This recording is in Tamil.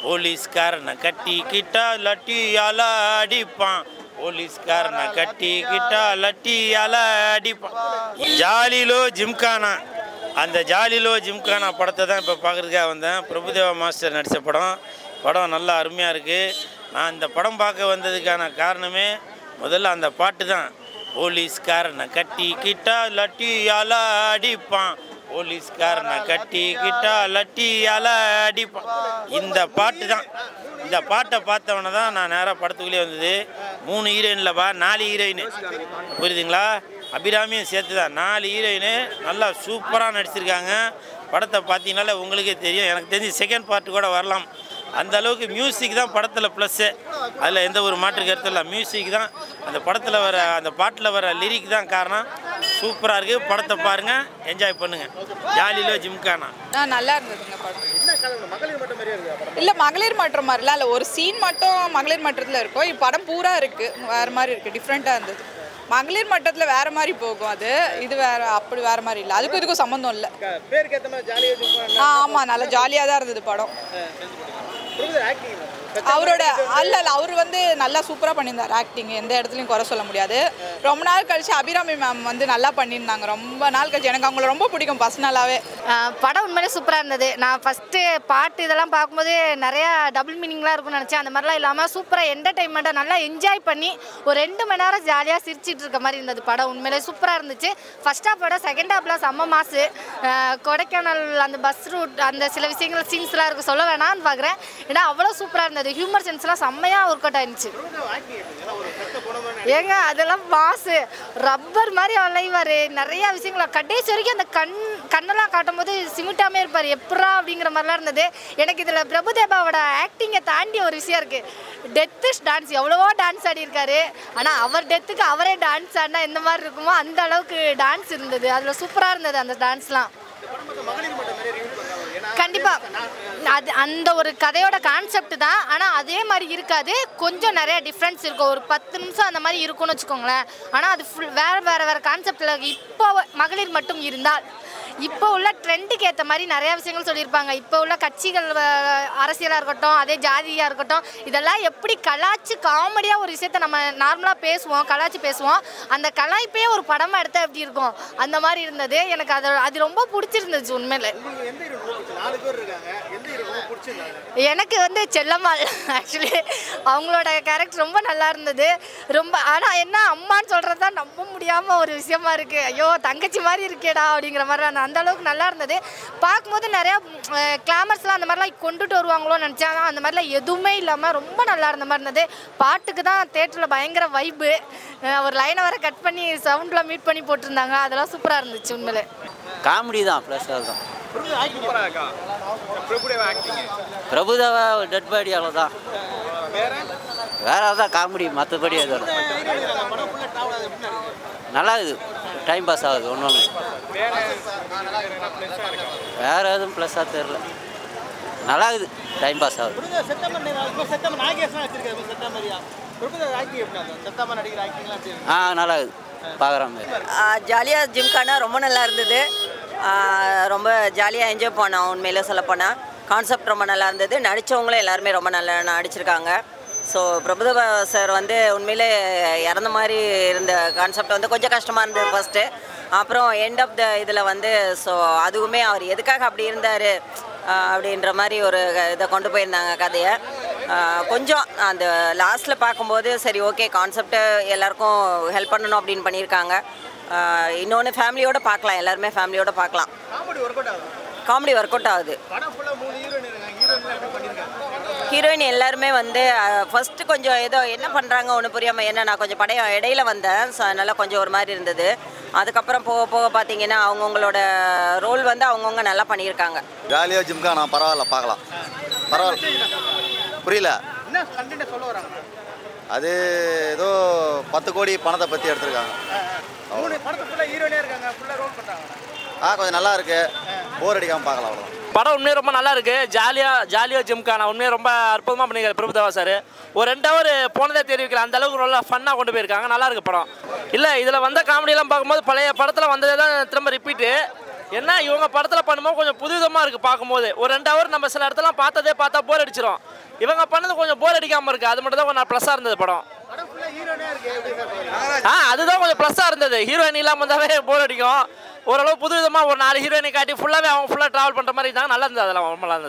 போலீஸ்காரனை கட்டிக்கிட்டா லட்டியால அடிப்பான், போலீஸ்காரனை கட்டிக்கிட்டா லட்டியால அடிப்பான். ஜாலிலோ ஜிம்கானா, அந்த ஜாலிலோ ஜிம்கானா படத்தை தான் இப்போ பார்க்குறதுக்காக வந்தேன். பிரபுதேவா மாஸ்டர் நடித்த படம் நல்லா அருமையாக இருக்குது. நான் இந்த படம் பார்க்க வந்ததுக்கான காரணமே முதல்ல அந்த பாட்டு தான். போலீஸ்காரனை கட்டிக்கிட்டா லட்டியால அடிப்பான், போலீஸ்காரனை கட்டிக்கிட்டா லட்டியால அடிப்பான். இந்த பாட்டு தான். இந்த பாட்டை பார்த்தவன தான் நான் நேராக படத்துக்குள்ளே வந்தது. 3 ஹீரோயினில் 4 ஹீரோயின், புரியுதுங்களா? அபிராமியும் சேர்த்து தான் 4 ஹீரோயின் நல்லா சூப்பராக நடிச்சிருக்காங்க. படத்தை பார்த்தீங்கனால உங்களுக்கே தெரியும். எனக்கு தெரிஞ்சு செகண்ட் பார்ட்டு கூட வரலாம். அந்த அளவுக்கு மியூசிக் தான் படத்தில் ப்ளஸ்ஸு. அதில் எந்த ஒரு மாற்று கருத்து இல்லை. மியூசிக் தான் அந்த படத்தில் வர, அந்த பாட்டில் வர லிரிக் தான் காரணம். சூப்பராக இருக்குது. படத்தை பாருங்கள், என்ஜாய் பண்ணுங்கள். ஜாலிலோ ஜிம்கானா நல்லா இருந்ததுங்க படம். இல்லை மகளிர் மற்றம் மாதிரிலாம் இல்லை, ஒரு சீன் மட்டும் மகளிர் மற்றத்தில் இருக்கும். இப்போ படம் பூரா இருக்குது, வேறு மாதிரி இருக்குது, டிஃப்ரெண்ட்டாக இருந்தது. மகளிர் மட்டத்தில் வேறு மாதிரி போகும், அது இது வேறு, அப்படி வேறு மாதிரி இல்லை. அதுக்கும் இதுக்கும் சம்மந்தம் இல்லை. ஆமாம், நல்லா ஜாலியாக தான் இருந்தது படம். அவரோட அல்ல அவர் நல்லா சூப்பராக பண்ணியிருந்தார் ஆக்டிங். எந்த இடத்துலையும் குறை சொல்ல முடியாது. ரொம்ப நாள் கழிச்சு அபிராமி மேம் நல்லா பண்ணியிருந்தாங்க. ரொம்ப நாள் கழிச்சு எனக்கு அவங்கள ரொம்ப பிடிக்கும் பர்சனலாகவே. படம் உண்மையிலே சூப்பராக இருந்தது. நான் ஃபஸ்ட்டு பாட்டு இதெல்லாம் பார்க்கும்போது நிறையா டபுள் மீனிங்லாம் இருக்கும்னு நினச்சேன். அந்த மாதிரிலாம் இல்லாமல் சூப்பராக என்டர்டெயின்மெண்ட்டாக நல்லா என்ஜாய் பண்ணி ஒரு 2 மணி நேரம் ஜாலியாக சிரிச்சிட்டு இருக்க மாதிரி இருந்தது படம். உண்மையிலே சூப்பராக இருந்துச்சு. ஃபஸ்ட் ஹாஃப் படம், செகண்ட் ஹாஃப்லாம் செம்ம மாசு. கொடைக்கானல் அந்த பஸ் ரூட் அந்த சில விஷயங்கள் சீன்ஸ்லாம் இருக்குது, சொல்ல வேணான்னு பார்க்குறேன். ஏன்னா அவ்வளோ சூப்பராக இருந்தது. ஹியூமர் சென்ஸ்லாம் செம்மையாக ஒர்க் அவுட் ஆயிடுச்சு. ஏங்க அதெல்லாம் மாசு, ரப்பர் மாதிரி அலைவார். நிறையா விஷயங்கள கடைசி வரைக்கும் அந்த கண்ணெல்லாம் காட்டும் போது சிமிட்டாமே இருப்பார். எப்படா அப்படிங்கிற மாதிரிலாம் இருந்தது. எனக்கு இதில் பிரபுதேவாவோட ஆக்டிங்கை தாண்டி ஒரு விஷயம் இருக்குது. டெத்து டான்ஸ், எவ்வளவோ டான்ஸ் ஆடியிருக்காரு. ஆனால் அவர் டெத்துக்கு அவரே டான்ஸ் ஆடினா எந்த மாதிரி இருக்குமோ அந்த அளவுக்கு டான்ஸ் இருந்தது. அதில் சூப்பராக இருந்தது அந்த டான்ஸ்லாம். கண்டிப்பாக அது அந்த ஒரு கதையோட கான்செப்ட் தான். ஆனால் அதே மாதிரி இருக்காது, கொஞ்சம் நிறைய டிஃப்ரென்ஸ் இருக்கும். ஒரு 10 நிமிஷம் அந்த மாதிரி இருக்கும்னு வச்சுக்கோங்களேன். ஆனால் அது வேறு கான்செப்டில். இப்போ மகளிர் மட்டும் இருந்தால் இப்போ உள்ள ட்ரெண்டுக்கு ஏற்ற மாதிரி நிறையா விஷயங்கள் சொல்லியிருப்பாங்க. இப்போ உள்ள கட்சிகள் அரசியலாக இருக்கட்டும், அதே ஜாதியாக இருக்கட்டும், இதெல்லாம் எப்படி கலாய்ச்சி காமெடியாக ஒரு விஷயத்த நம்ம நார்மலாக பேசுவோம், கலாய்ச்சி பேசுவோம். அந்த கலாய்ப்பே ஒரு படமாக எடுத்தால் எப்படி இருக்கும், அந்த மாதிரி இருந்தது. எனக்கு அது ரொம்ப பிடிச்சிருந்துச்சு உண்மையில். எனக்கு செல்லம்மாள் ஆக்சுவலி அவங்களோட கேரக்டர் ரொம்ப நல்லா இருந்தது. ரொம்ப ஆனால் என்ன அம்மான்னு சொல்கிறது தான் நம்ப முடியாமல் ஒரு விஷயமா இருக்குது. ஐயோ தங்கச்சி மாதிரி இருக்கேடா அப்படிங்கிற மாதிரி அந்த அளவுக்கு நல்லா இருந்தது. பார்க்கும்போது நிறையா கிளாமர்ஸ்லாம் அந்த மாதிரிலாம் கொண்டுட்டு வருவாங்களோன்னு நினச்சேன். ஆனால் அந்த மாதிரிலாம் எதுவுமே இல்லாமல் ரொம்ப நல்லா இருந்த மாதிரி இருந்தது. பாட்டுக்கு தான் தேட்டரில் பயங்கர வைப்பு. ஒரு லைனை வர கட் பண்ணி சவுண்டில் மியூட் பண்ணி போட்டிருந்தாங்க. அதெல்லாம் சூப்பராக இருந்துச்சு உண்மையிலே. காமெடி தான் ப்ளஸ் தான். பிரபுதேவா டெட் பாடி அவ்வளோதான், வேற தான் காமெடி. மற்றபடி அதோட நல்லா இது டைம் பாஸ் ஆகுது. ஒன்று வேற எதுவும் ப்ளஸ்ஸாக தெரில, நல்லா இருக்குது, டைம் பாஸ் ஆகுது. நல்லா இருக்குது, பார்க்குற மாதிரி. ஜாலியாக ஜிம்கானா ரொம்ப நல்லா இருந்தது. ரொம்ப ஜாலியாக என்ஜாய் பண்ணோம். உண்மையிலே சொல்லப்போனால் கான்செப்ட் ரொம்ப நல்லா இருந்தது. நடித்தவங்களும் எல்லாருமே ரொம்ப நல்லா நடிச்சிருக்காங்க. ஸோ பிரபுதேவா சார் உண்மையிலே இறந்த மாதிரி இருந்த கான்செப்ட் கொஞ்சம் கஷ்டமாக இருந்தது ஃபஸ்ட்டு. அப்புறம் எண்ட் ஆஃப் த இதில் ஸோ அதுவுமே அவர் எதுக்காக அப்படி இருந்தார் அப்படின்ற மாதிரி ஒரு இதை கொண்டு போயிருந்தாங்க கதையை. கொஞ்சம் அந்த லாஸ்ட்டில் பார்க்கும்போது சரி ஓகே, கான்செப்டை எல்லாருக்கும் ஹெல்ப் பண்ணணும் அப்படின்னு பண்ணியிருக்காங்க. இன்னொன்று ஃபேமிலியோடு பார்க்கலாம், எல்லாருமே ஃபேமிலியோடு பார்க்கலாம். காமெடி ஒர்க் அவுட் ஆகுது. ஹீரோயின் எல்லாருமே ஃபஸ்ட்டு கொஞ்சம் ஏதோ என்ன பண்ணுறாங்க ஒன்று புரியாமல், ஏன்னா நான் கொஞ்சம் படம் இடையில வந்தேன். ஸோ அதனால் கொஞ்சம் ஒரு மாதிரி இருந்தது. அதுக்கப்புறம் போக போக பார்த்தீங்கன்னா அவங்கவுங்களோட ரோல் அவங்கவுங்க நல்லா பண்ணியிருக்காங்க. ஜாலியாக ஜிம்கானா பரவாயில்ல, பார்க்கலாம், பரவாயில்ல. புரியல, அது ஏதோ 10 கோடி பணத்தை பற்றி எடுத்திருக்காங்க. கொஞ்சம் நல்லா இருக்கு, போர் அடிக்காமல் பார்க்கலாம், அவ்வளோதான். படம் உண்மையாக ரொம்ப நல்லா இருக்கு. ஜாலியாக ஜிம்கானா உண்மையாக ரொம்ப அற்புதமாக பண்ணியிருக்காரு பிரபுதேவா சார். ஒரு 2 ஹவர் போனதே தெரிவிக்கல, அந்த அளவுக்கு நல்லா ஃபன்னாக கொண்டு போயிருக்காங்க. நல்லா இருக்கு படம். இல்லை இதில் வந்த காமெடியெல்லாம் பார்க்கும்போது பழைய படத்தில் வந்ததே தான் திரும்ப ரிப்பீட்டு. ஏன்னா இவங்க படத்தில் பண்ணும்போது கொஞ்சம் புதுவிதமாக இருக்குது பார்க்கும்போது. ஒரு 2 ஹவர் நம்ம சில இடத்துல பார்த்தா போர் அடிச்சிடும். இவங்க பண்ணது கொஞ்சம் போர் அடிக்காமல் இருக்குது. அது மட்டும் தான் கொஞ்சம் ப்ளஸ்ஸாக இருந்தது படம். அதுதான் கொஞ்சம் ப்ளஸ்ஸாக இருந்தது. ஹீரோயின் இல்லாமல் இருந்தாவே போர் அடிக்கும். ஓரளவு புதுவிதமாக ஒரு 4 ஹீரோயினை காட்டி ஃபுல்லாகவே அவங்க ஃபுல்லாக ட்ராவல் பண்ணுற மாதிரி இருந்தாங்க. நல்லா இருந்தது. அதெல்லாம் ரொம்ப நல்லா இருந்தது.